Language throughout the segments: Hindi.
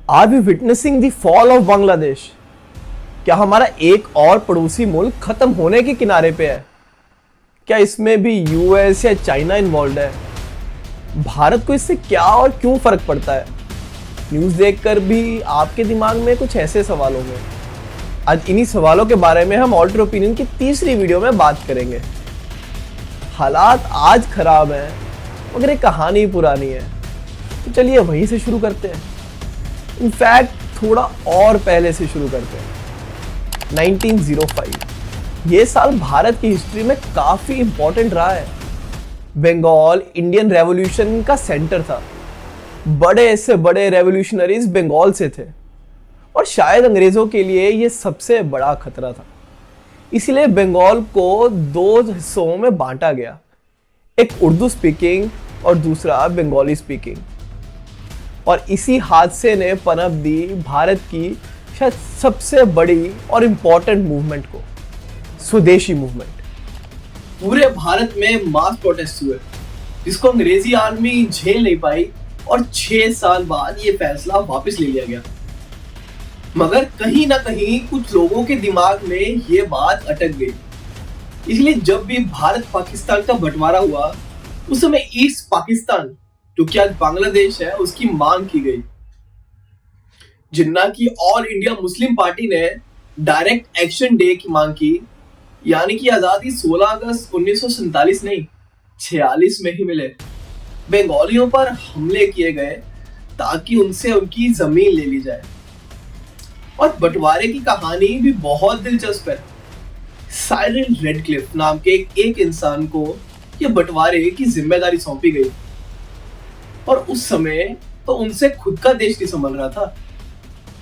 Are we witnessing the fall of Bangladesh? क्या हमारा एक और पड़ोसी मुल्क खत्म होने के किनारे पे है? क्या इसमें भी यूएस या चाइना इन्वॉल्व है? भारत को इससे क्या और क्यों फर्क पड़ता है? न्यूज़ देखकर भी आपके दिमाग में कुछ ऐसे सवाल होंगे। आज इन्हीं सवालों के बारे में हम ऑल्टर ओपिनियन की तीसरी वीडियो में बात करेंगे। हालात आज खराब हैं मगर ये कहानी पुरानी है, तो चलिए वहीं से शुरू करते हैं। इनफैक्ट थोड़ा और पहले से शुरू करते हैं। 1905 ये साल भारत की हिस्ट्री में काफ़ी इंपॉर्टेंट रहा है। बंगाल इंडियन रेवोल्यूशन का सेंटर था। बड़े से बड़े रेवोल्यूशनरीज बंगाल से थे और शायद अंग्रेज़ों के लिए ये सबसे बड़ा खतरा था। इसलिए बंगाल को दो हिस्सों में बांटा गया, एक उर्दू स्पीकिंग और दूसरा बंगाली स्पीकिंग। और इसी हादसे ने पनप दी भारत की शायद सबसे बड़ी और इम्पॉर्टेंट मूवमेंट को, स्वदेशी मूवमेंट। पूरे भारत में मास प्रोटेस्ट हुए जिसको अंग्रेजी आर्मी झेल नहीं पाई और 6 साल बाद ये फैसला वापस ले लिया गया। मगर कहीं ना कहीं कुछ लोगों के दिमाग में ये बात अटक गई। इसलिए जब भी भारत पाकिस्तान का बंटवारा हुआ उस समय ईस्ट पाकिस्तान, जो कि आज बांग्लादेश है, उसकी मांग की गई। जिन्ना की ऑल इंडिया मुस्लिम पार्टी ने डायरेक्ट एक्शन डे की मांग की, यानी कि आजादी 16 अगस्त 1947 नहीं 46 में ही मिले। बंगालियों पर हमले किए गए ताकि उनसे उनकी जमीन ले ली जाए। और बंटवारे की कहानी भी बहुत दिलचस्प है। साइरन रेडक्लिफ नाम के एक इंसान को यह बंटवारे की जिम्मेदारी सौंपी गई और उस समय तो उनसे खुद का देश नहीं संभल रहा था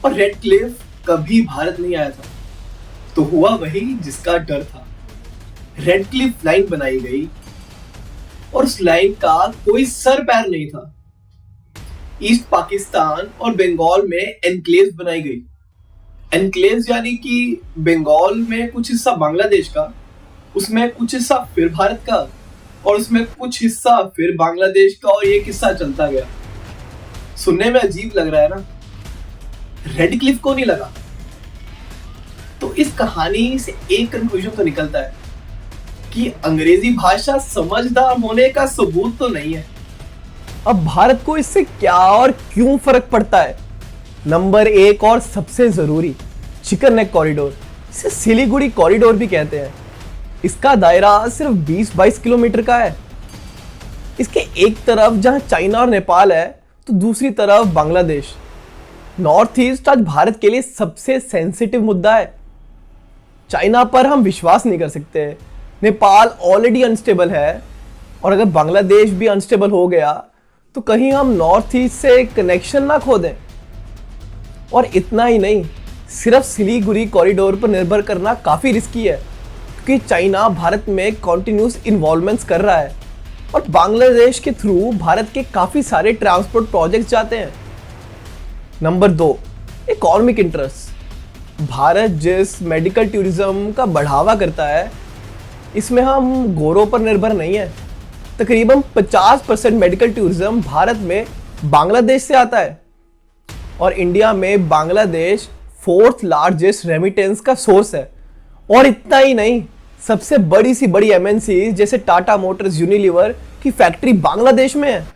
और रेडक्लिफ कभी भारत नहीं आया था। तो हुआ वही जिसका डर था। रेडक्लिफ लाइन बनाई गई और उस लाइन का कोई सर पैर नहीं था। ईस्ट पाकिस्तान और बंगाल में एनक्लेव्स बनाई गई। एनक्लेव्स यानी कि बंगाल में कुछ हिस्सा बांग्लादेश का, उसमें कुछ हिस्सा फिर भारत का और उसमें कुछ हिस्सा फिर बांग्लादेश का, और ये किस्सा चलता गया। सुनने में अजीब लग रहा है ना? रेडक्लिफ को नहीं लगा। तो इस कहानी से एक कंक्लूजन तो निकलता है कि अंग्रेजी भाषा समझदार होने का सबूत तो नहीं है। अब भारत को इससे क्या और क्यों फर्क पड़ता है? नंबर 1 और सबसे जरूरी, चिकन नेक कॉरिडोर। इसे सिलीगुड़ी कॉरिडोर भी कहते हैं। इसका दायरा सिर्फ 20-22 किलोमीटर का है। इसके एक तरफ जहां चाइना और नेपाल है तो दूसरी तरफ बांग्लादेश। नॉर्थ ईस्ट आज भारत के लिए सबसे सेंसिटिव मुद्दा है। चाइना पर हम विश्वास नहीं कर सकते, नेपाल ऑलरेडी अनस्टेबल है, और अगर बांग्लादेश भी अनस्टेबल हो गया तो कहीं हम नॉर्थ ईस्ट से कनेक्शन ना खो दें। और इतना ही नहीं, सिर्फ सिलीगुड़ी कॉरिडोर पर निर्भर करना काफ़ी रिस्की है क्योंकि चाइना भारत में कॉन्टिन्यूस इन्वॉल्वमेंट्स कर रहा है और बांग्लादेश के थ्रू भारत के काफ़ी सारे ट्रांसपोर्ट प्रोजेक्ट्स जाते हैं। Number 2, economic interest. भारत जिस मेडिकल टूरिज्म का बढ़ावा करता है, इसमें हम गोरों पर निर्भर नहीं है। तकरीबन 50% मेडिकल टूरिज्म भारत में बांग्लादेश से आता है और इंडिया में बांग्लादेश 4th लार्जेस्ट रेमिटेंस का सोर्स है। और इतना ही नहीं, सबसे बड़ी सी बड़ी एमएनसी जैसे टाटा मोटर्स, यूनिलीवर की फैक्ट्री बांग्लादेश में है।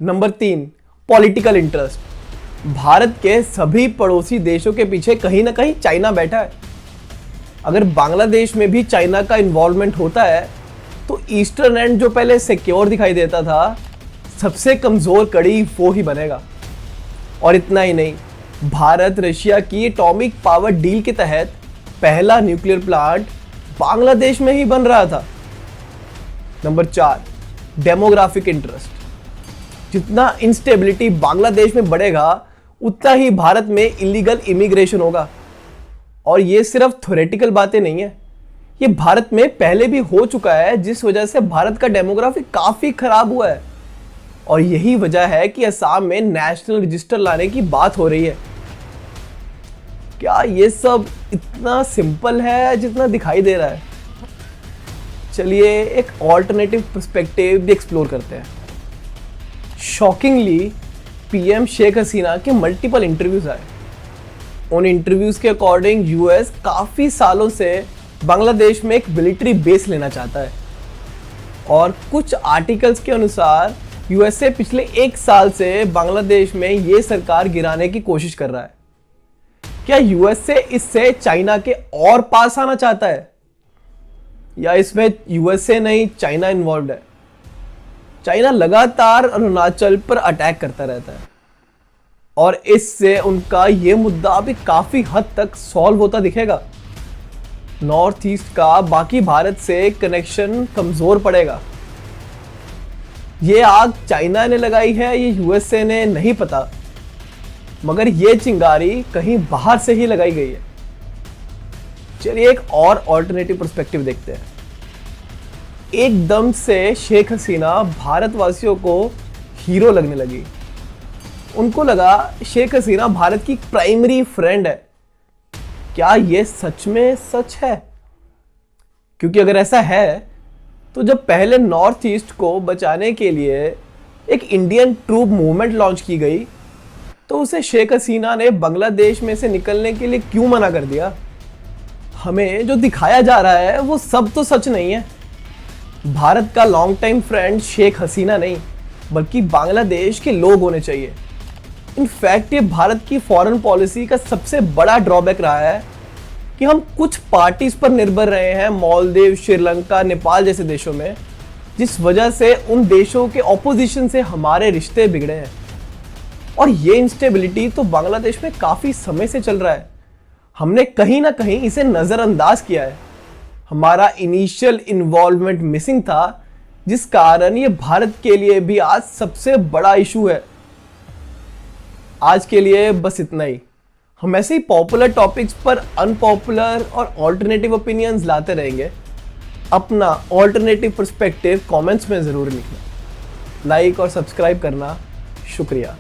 Number 3, political interest. भारत के सभी पड़ोसी देशों के पीछे कहीं ना कहीं चाइना बैठा है। अगर बांग्लादेश में भी चाइना का इन्वॉल्वमेंट होता है तो ईस्टर्न एंड जो पहले सिक्योर दिखाई देता था, सबसे कमज़ोर कड़ी वो ही बनेगा। और इतना ही नहीं, भारत रशिया की एटॉमिक पावर डील के तहत पहला न्यूक्लियर प्लांट बांग्लादेश में ही बन रहा था। Number 4, demographic interest. जितना इंस्टेबिलिटी बांग्लादेश में बढ़ेगा उतना ही भारत में इलीगल इमिग्रेशन होगा। और ये सिर्फ थ्योरेटिकल बातें नहीं है, ये भारत में पहले भी हो चुका है, जिस वजह से भारत का डेमोग्राफी काफ़ी खराब हुआ है। और यही वजह है कि असम में नेशनल रजिस्टर लाने की बात हो रही है। क्या ये सब इतना सिंपल है जितना दिखाई दे रहा है? चलिए एक ऑल्टरनेटिव पर्सपेक्टिव भी एक्सप्लोर करते हैं। शॉकिंगली पीएम शेख हसीना के मल्टीपल इंटरव्यूज आए। उन इंटरव्यूज के अकॉर्डिंग यूएस काफ़ी सालों से बांग्लादेश में एक मिलिट्री बेस लेना चाहता है और कुछ आर्टिकल्स के अनुसार यूएसए पिछले 1 साल से बांग्लादेश में ये सरकार गिराने की कोशिश कर रहा है। क्या यूएसए इससे चाइना के और पास आना चाहता है या इसमें यूएसए नहीं चाइना इन्वॉल्व है? चाइना लगातार अरुणाचल पर अटैक करता रहता है और इससे उनका ये मुद्दा अभी काफी हद तक सॉल्व होता दिखेगा। नॉर्थ ईस्ट का बाकी भारत से कनेक्शन कमजोर पड़ेगा। ये आग चाइना ने लगाई है ये यूएसए ने नहीं पता, मगर ये चिंगारी कहीं बाहर से ही लगाई गई है। चलिए एक और ऑल्टरनेटिव पर्सपेक्टिव देखते हैं। एकदम से शेख हसीना भारतवासियों को हीरो लगने लगी। उनको लगा शेख हसीना भारत की प्राइमरी फ्रेंड है। क्या ये सच में सच है? क्योंकि अगर ऐसा है तो जब पहले नॉर्थ ईस्ट को बचाने के लिए एक इंडियन ट्रूप मूवमेंट लॉन्च की गई तो उसे शेख हसीना ने बांग्लादेश में से निकलने के लिए क्यों मना कर दिया? हमें जो दिखाया जा रहा है वो सब तो सच नहीं है। भारत का long time friend Sheikh Hasina नहीं बल्कि बांग्लादेश के लोग होने चाहिए। इनफैक्ट ये भारत की फॉरेन पॉलिसी का सबसे बड़ा ड्रॉबैक रहा है कि हम कुछ पार्टीज पर निर्भर रहे हैं, मालदीव, श्रीलंका, नेपाल जैसे देशों में, जिस वजह से उन देशों के ऑपोजिशन से हमारे रिश्ते बिगड़े हैं। और ये इंस्टेबिलिटी तो बांग्लादेश में काफी समय से चल रहा है। हमने कहीं ना कहीं इसे नजरअंदाज किया है। हमारा इनिशियल इन्वॉल्वमेंट मिसिंग था, जिस कारण ये भारत के लिए भी आज सबसे बड़ा इशू है। आज के लिए बस इतना ही। हम ऐसे ही पॉपुलर टॉपिक्स पर अनपॉपुलर और ऑल्टरनेटिव ओपिनियंस लाते रहेंगे। अपना ऑल्टरनेटिव पर्सपेक्टिव कमेंट्स में ज़रूर लिखना। लाइक और सब्सक्राइब करना शुक्रिया।